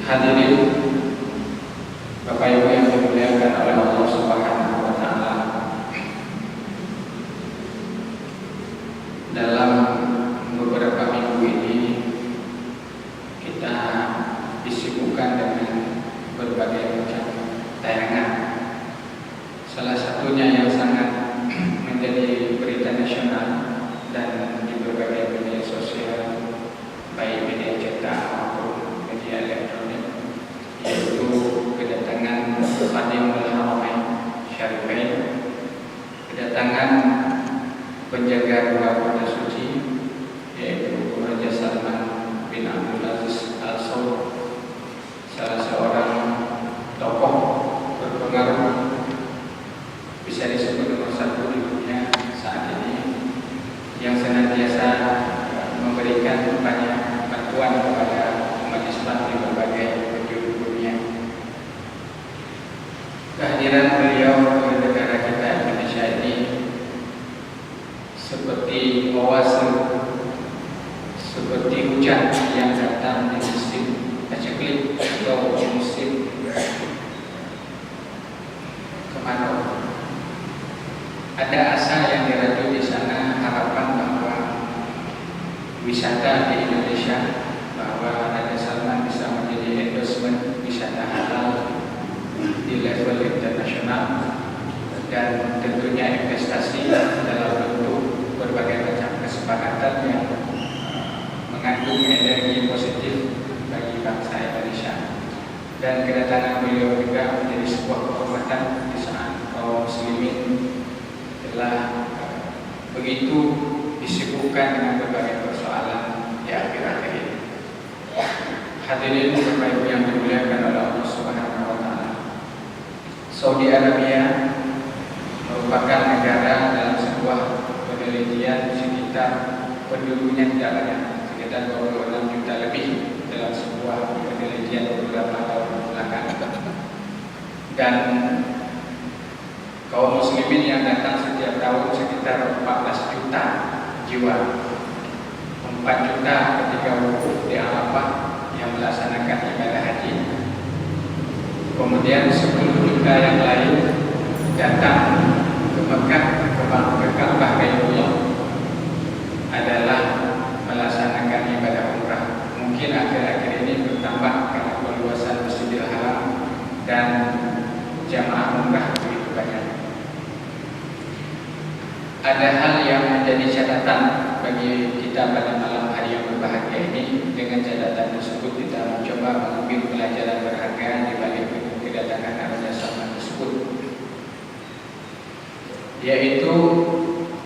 Hadirin Bapak Ibu yang dimuliakan oleh Allah Subhanahu wa taala. Dalam beberapa minggu ini kita disibukkan dengan berbagai macam tayangan. Salah satunya yang sangat menjadi berita nasional dan di berbagai media sosial, baik media cetak maupun media elektronik, yaitu kedatangan Khadimul Haramain Syarifain, kedatangan penjaga dua kota suci, yaitu Raja Salman bin Abdul Aziz Al Saud, salah seorang tokoh berpengaruh, bisa disebut nomor satu di dunia saat ini, yang senantiasa memberikan banyak bantuan kepada umat Islam di berbagai penjuru dunia. Kehadiran beliau di negara kita Indonesia ini seperti oase, seperti hujan yang datang di musim paceklik atau musim kemarau. Ada asa yang dirajut di sana, harapan bahwa wisata di Indonesia, bahwa Raja Salman bisa menjadi endorsement wisata halal di level internasional, dan tentunya investasi dalam bentuk berbagai macam kesepakatan yang mengandung energi positif bagi bangsa Indonesia. Dan kedatangan beliau juga menjadi sebuah kehormatan di saat kaum muslimin telah begitu disibukkan dengan berbagai persoalan di akhir-akhir ini. Hadirin Bapak Ibu yang dimuliakan oleh Allah Subhanahu wa taala. Saudi Arabia merupakan negara dalam sebuah penelitian sekitar penduduknya tidak banyak, sekitar 26 juta lebih dalam sebuah penelitian beberapa tahun belakangan. Dan kaum muslimin yang datang setiap tahun sekitar 14 juta jiwa. 4 juta ketika wukuf di Arafah yang melaksanakan ibadah haji. Kemudian 10 juta yang lain datang ke Mekah, ke Ka'bah Baitullah, adalah melaksanakan ibadah umrah. Mungkin akhir-akhir ini bertambah karena perluasan Masjidil Haram dan jamaah umrah begitu banyak. Ada hal yang menjadi catatan bagi kita pada malam hari yang berbahagia ini. Dengan catatan tersebut kita mencoba mengambil pelajaran berharga di balik kedatangan Raja Salman tersebut, yaitu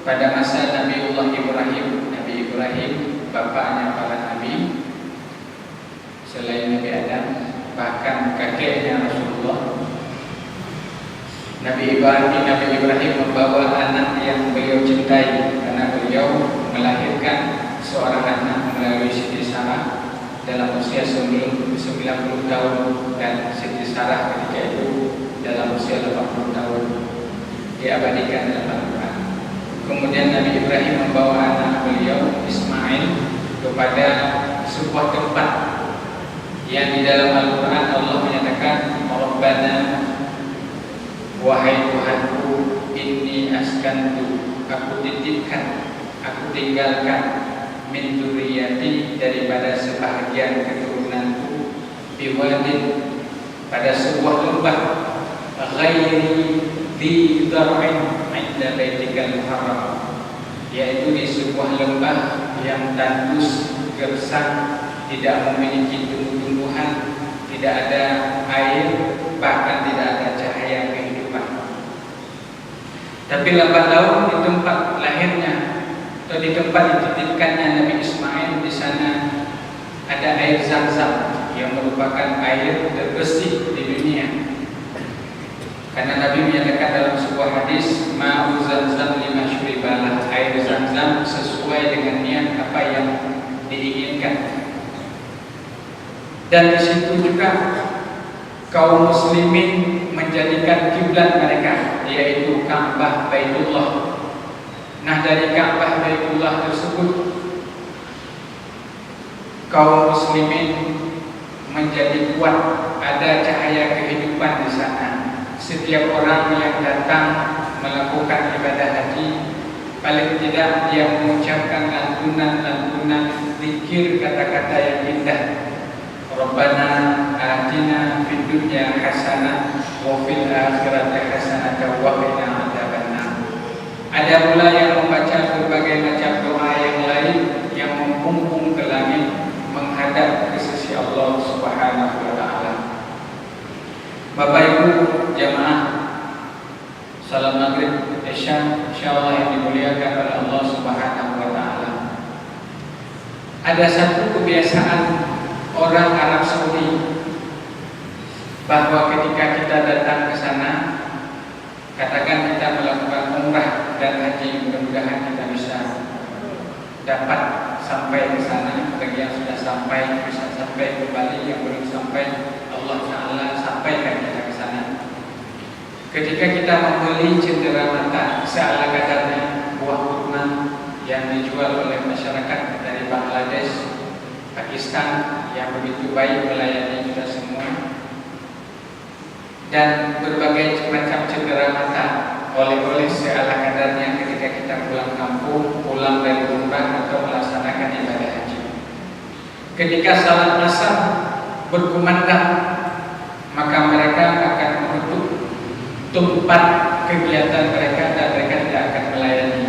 pada masa Nabiullah Ibrahim. Nabi Ibrahim, bapaknya para nabi selain Nabi Adam, bahkan kakeknya Rasulullah. Nabi Ibrahim membawa anak yang beliau cintai, karena beliau melahirkan seorang anak melalui Siti Sarah dalam usia 90 tahun, dan Siti Sarah ketika itu dalam usia 80 tahun, diabadikan dalam Al-Quran. Kemudian Nabi Ibrahim membawa anak beliau Ismail kepada sebuah tempat yang di dalam Al-Quran Allah menyatakan, Rabbana, wahai Tuhanku, inni askantu, aku titipkan, aku tinggalkan, min dzurriyyati, daripada sebahagian keturunanku, biwadin, pada sebuah lembah, ghairi dzi dzar'in 'inda baitikal muharram, yaitu di sebuah lembah yang tandus, gersang, tidak memiliki tumbuh-tumbuhan, tidak ada air, bahkan tidak ada cahaya kehidupan. Tapi lambat laun di tempat lahirnya atau di tempat dititipkannya Nabi Ismail, di sana ada air Zam-Zam yang merupakan air terbersih di dunia. Karena Nabi menyatakan dalam sebuah hadis, ma'u Zam-Zam lima syuribalah, air Zam-Zam sesuai dengan niat apa yang diinginkan. Dan di situ juga kaum muslimin menjadikan kiblat mereka, yaitu Ka'bah Baitullah. Nah, dari Ka'bah Baitullah tersebut kaum muslimin menjadi kuat, ada cahaya kehidupan di sana. Setiap orang yang datang melakukan ibadah haji, paling tidak dia mengucapkan lantunan-lantunan zikir, kata-kata yang indah. Rabbana atina fid dunya hasanah wa fil akhirati hasanah wa qina adzabannar. Ada pula yang membaca berbagai macam doa yang lain yang membumbung ke langit menghadap ke sisi Allah Subhanahu wa taala. Bapak Ibu jamaah salat maghrib isya insyaallah yang dimuliakan oleh Allah Subhanahu wa taala. Ada satu kebiasaan orang Arab Saudi, bahwa ketika kita datang ke sana, katakan kita melakukan umrah dan haji, mudah-mudahan kita bisa dapat sampai ke sana. Bagi yang sudah sampai bisa sampai kembali, yang belum sampai Allah Ta'ala sampaikan kita ke sana. Ketika kita membeli cenderamata seala kadarnya, buah kurma yang dijual oleh masyarakat dari Bangladesh, Pakistan yang begitu baik melayani kita semua, dan berbagai macam cenderamata, oleh-oleh seala kadarnya ketika kita pulang kampung, pulang dari umrah atau melaksanakan ibadah haji. Ketika salat asar berkumandang, maka mereka akan menutup tempat kegiatan mereka dan mereka tidak akan melayani.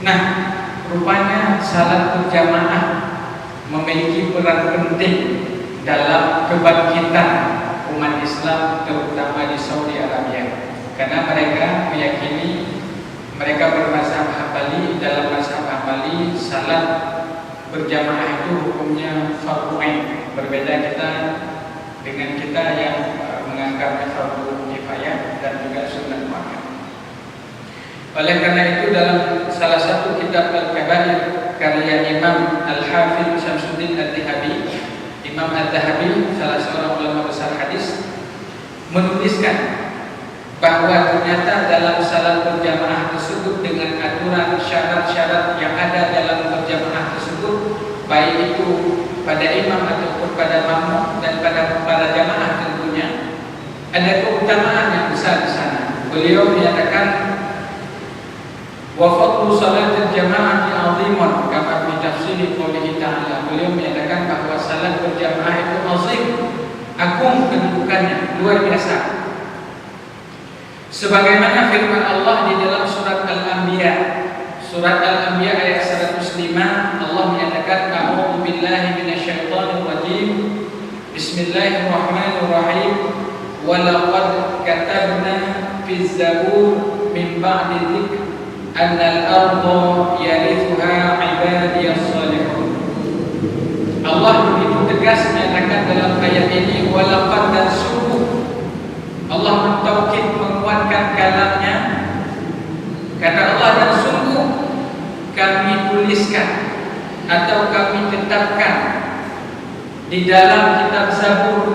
Nah, rupanya salat berjamaah memiliki peran penting dalam kebangkitan umat Islam, terutama di Saudi Arabia, karena mereka meyakini, mereka bermazhab Hambali. Dalam mazhab Hambali, salat berjamaah itu hukumnya fardhu ain. Berbeda kita dengan kita yang menganggapnya fardhu kifayah dan juga sunnah muakkad. Oleh karena itu, dalam salah satu kitab Al-Kabair karya Imam Al-Hafidz Syamsuddin Al-Dhahabi, Imam Al-Dhahabi salah seorang ulama besar hadis, menuliskan bahwa ternyata dalam salat berjamaah tersebut dengan aturan syarat-syarat yang ada dalam berjamaah tersebut, baik itu pada imam ataupun pada makmum dan pada para jamaah, tentunya ada keutamaan yang besar di sana. Beliau menyatakan wa fadlu salatil jamaah azimun kama fi tafsir qoulih ta'ala. Beliau menyatakan bahwa salat berjamaah itu azim, agung kedudukannya, luar biasa. Sebagaimana firman Allah di dalam surat Al-Anbiya, surat Al-Anbiya ayat 105, Allah menyatakan a'udzu billahi minasyaitonir rajim. Bismillahirrahmanirrahim. Wa laqad katabna fiz zabur min ba'di dzikr annal arda yarithuha ibadiyas salihun. Allah begitu tegas menyatakan dalam ayat ini, walaqad, dan sungguh Allah mentaukid, menguatkan kalamnya, kata Allah, dan sungguh kami tuliskan atau kami tetapkan di dalam kitab Zabur,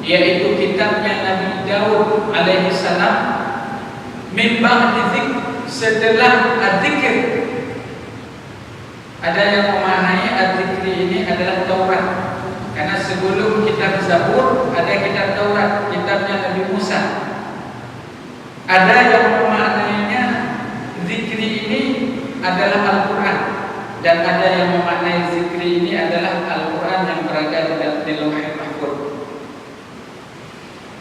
yaitu kitabnya Nabi Daud alaihi salam, min ba'di dzikr, setelah adzikir. Ada yang memaknai adzikr ini adalah Taurat, karena sebelum kitab Zabur ada kitab Taurat, kitabnya Nabi Musa. Ada yang memaknainya zikri ini adalah Al-Quran, dan ada yang memaknai zikri ini adalah Al-Quran yang berada di Lauhul Mahfuz.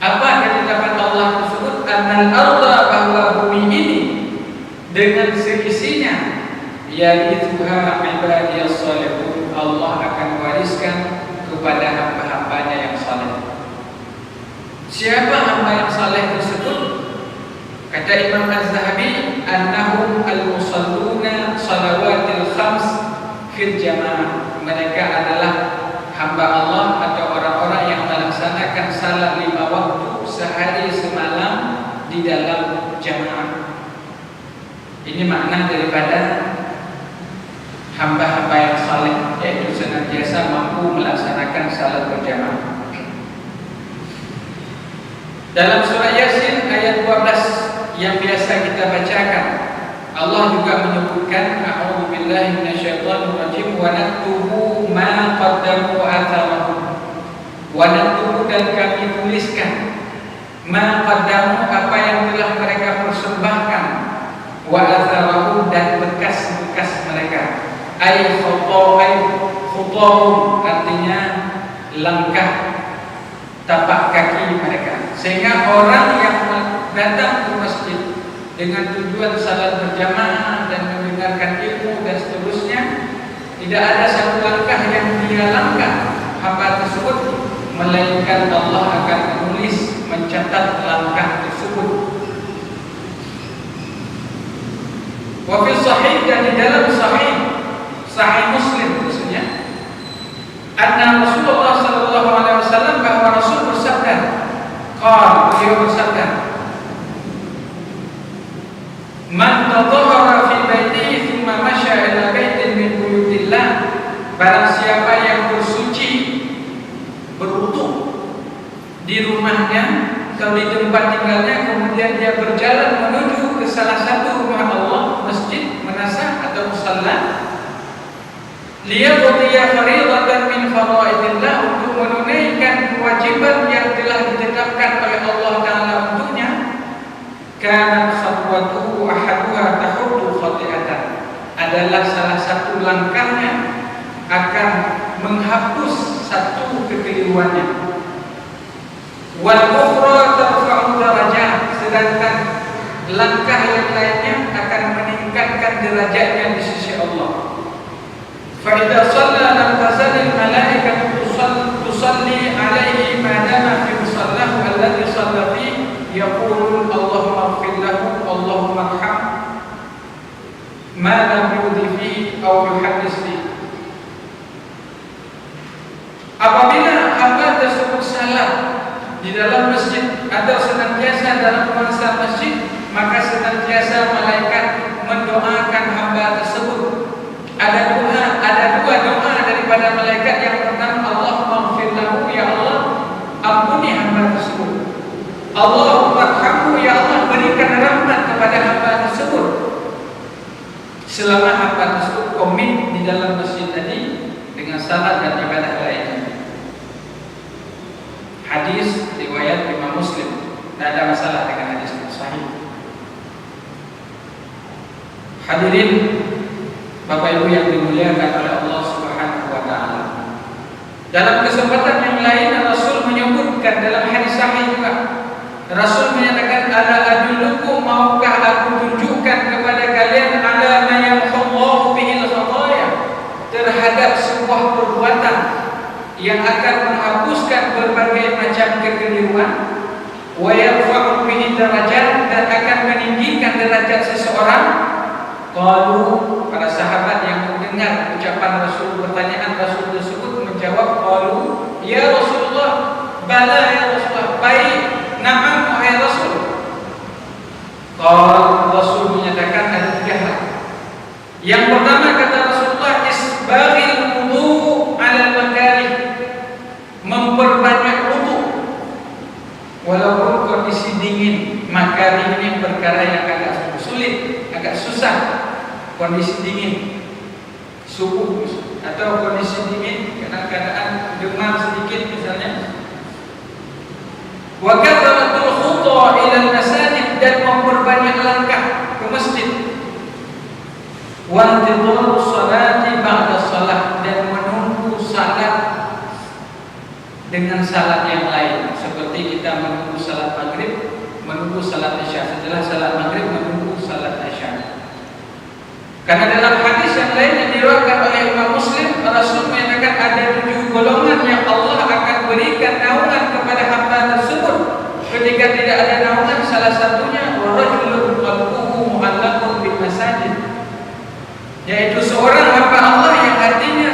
Apa ketetapan Allah tersebut? Annal arda, bahwa bumi ini dengan seisinya, yarithuha ibadiyas salihun, Allah akan wariskan kepada hamba-hambanya yang saleh. Siapa hamba yang saleh tersebut? Kata Imam Az-Zahabi, annahum al-musalluna salawatil khams fil jamaah. Mereka adalah hamba Allah atau orang-orang yang melaksanakan salat 5 waktu sehari semalam di dalam jamaah. Ini makna daripada hamba-hamba yang saleh, yaitu senantiasa mampu melaksanakan salat berjamaah. Dalam surah Yasin ayat 12 yang biasa kita bacakan, Allah juga menyebutkan a'udzu billahi minasyaitonir rajim wa naktubu ma qaddamu wa khutbahum artinya langkah tapak kaki mereka. Sehingga orang yang datang ke masjid dengan tujuan salat berjamaah dan mendengarkan ilmu dan seterusnya, tidak ada satu langkah yang dia langkah hamba tersebut, melainkan Allah akan menulis, mencatat langkah tersebut. Wa fi sahih, dan di dalam sahih Muslim maksudnya, anna Rasulullah sallallahu alaihi wasallam, bahwa Rasul bersabda, beliau bersabda, man tadhahara fi baitihi thumma masya ila baitin min buyutillah, barang siapa yang bersuci, berwudu di rumahnya atau di tempat tinggalnya, kemudian dia berjalan menuju ke salah satu rumah Allah, masjid, manasah atau musalla, liyaqdiya fariidatan min faraidillah, untuk menunaikan kewajiban yang telah ditetapkan oleh Allah Ta'ala untuknya, kana khatwatuhu ahaduha tahuddu khati'atan, adalah salah satu langkahnya akan menghapus satu kekeliruannya. Wal ukhra tarfa'u darajat, sedangkan langkah yang lainnya akan meningkatkan derajatnya di sisi Allah. Fa idza shalla lam tazalil malaikatu tusalli alaihi ma dama fi musallahu alladhi shalla fi, yaqulun Allahumma ighfir lahu, Allahumma arham, ma lam yudhi fi aw yuhaddis fi. Apabila hamba tersebut salat di dalam masjid atau senantiasa dalam masa masjid, maka senantiasa malaikat mendoakan hamba tersebut. Ada dua doa daripada malaikat. Yang pertama, Allahumma ighfir lahu, ya Allah ampuni hamba tersebut. Allahumma arhamhu, ya Allah berikan rahmat kepada hamba tersebut, selama hamba tersebut komit di dalam masjid tadi dengan salat dan ibadah lainnya. Hadis riwayat Imam Muslim, tidak ada masalah dengan hadis yang sahih. Hadirin Bapak Ibu yang dimuliakan oleh Allah Subhanahu wa taala. Dalam kesempatan yang lain Rasul menyebutkan dalam hadis sahih juga, Rasul menyatakan, ala adullukum, maukah aku tunjukkan kepada kalian, ala ma yamhullahu bihil khataaya, terhadap sebuah perbuatan yang akan menghapuskan berbagai macam kekeliruan, wa yarfa'u bihi darajat, dan akan meninggikan derajat seseorang. Qalu, para sahabat yang mendengar ucapan Rasul, pertanyaan Rasul tersebut, menjawab, qalu ya Rasulullah, bala ya Rasulullah, baik, na'am wahai Rasul. Rasul menyatakan ada 3 hal. Yang pertama, kata Rasulullah, isbaghil wudu 'alal makarih, memperbanyak wudu walaupun kondisi dingin. Makarih ini perkara yang agak sulit, agak susah. Kondisi dingin, subuh atau kondisi dingin, kadang-kadang demam sedikit misalnya. Wa kathratul khutha ila al-masajid, dan memperbanyak langkah ke masjid. Wa intidharu salati ba'da salat, dan menunggu salat dengan salat yang lain, seperti kita menunggu salat maghrib, menunggu salat isya, setelah salat maghrib menunggu salat isya. Karena dalam hadis yang lain yang diriwayatkan oleh Imam Muslim, Rasul menyatakan ada 7 golongan yang Allah akan berikan naungan kepada hamba tersebut ketika tidak ada naungan. Salah satunya warajulun qalbuhu mu'allaqun bil masajid, yaitu seorang hamba Allah yang hatinya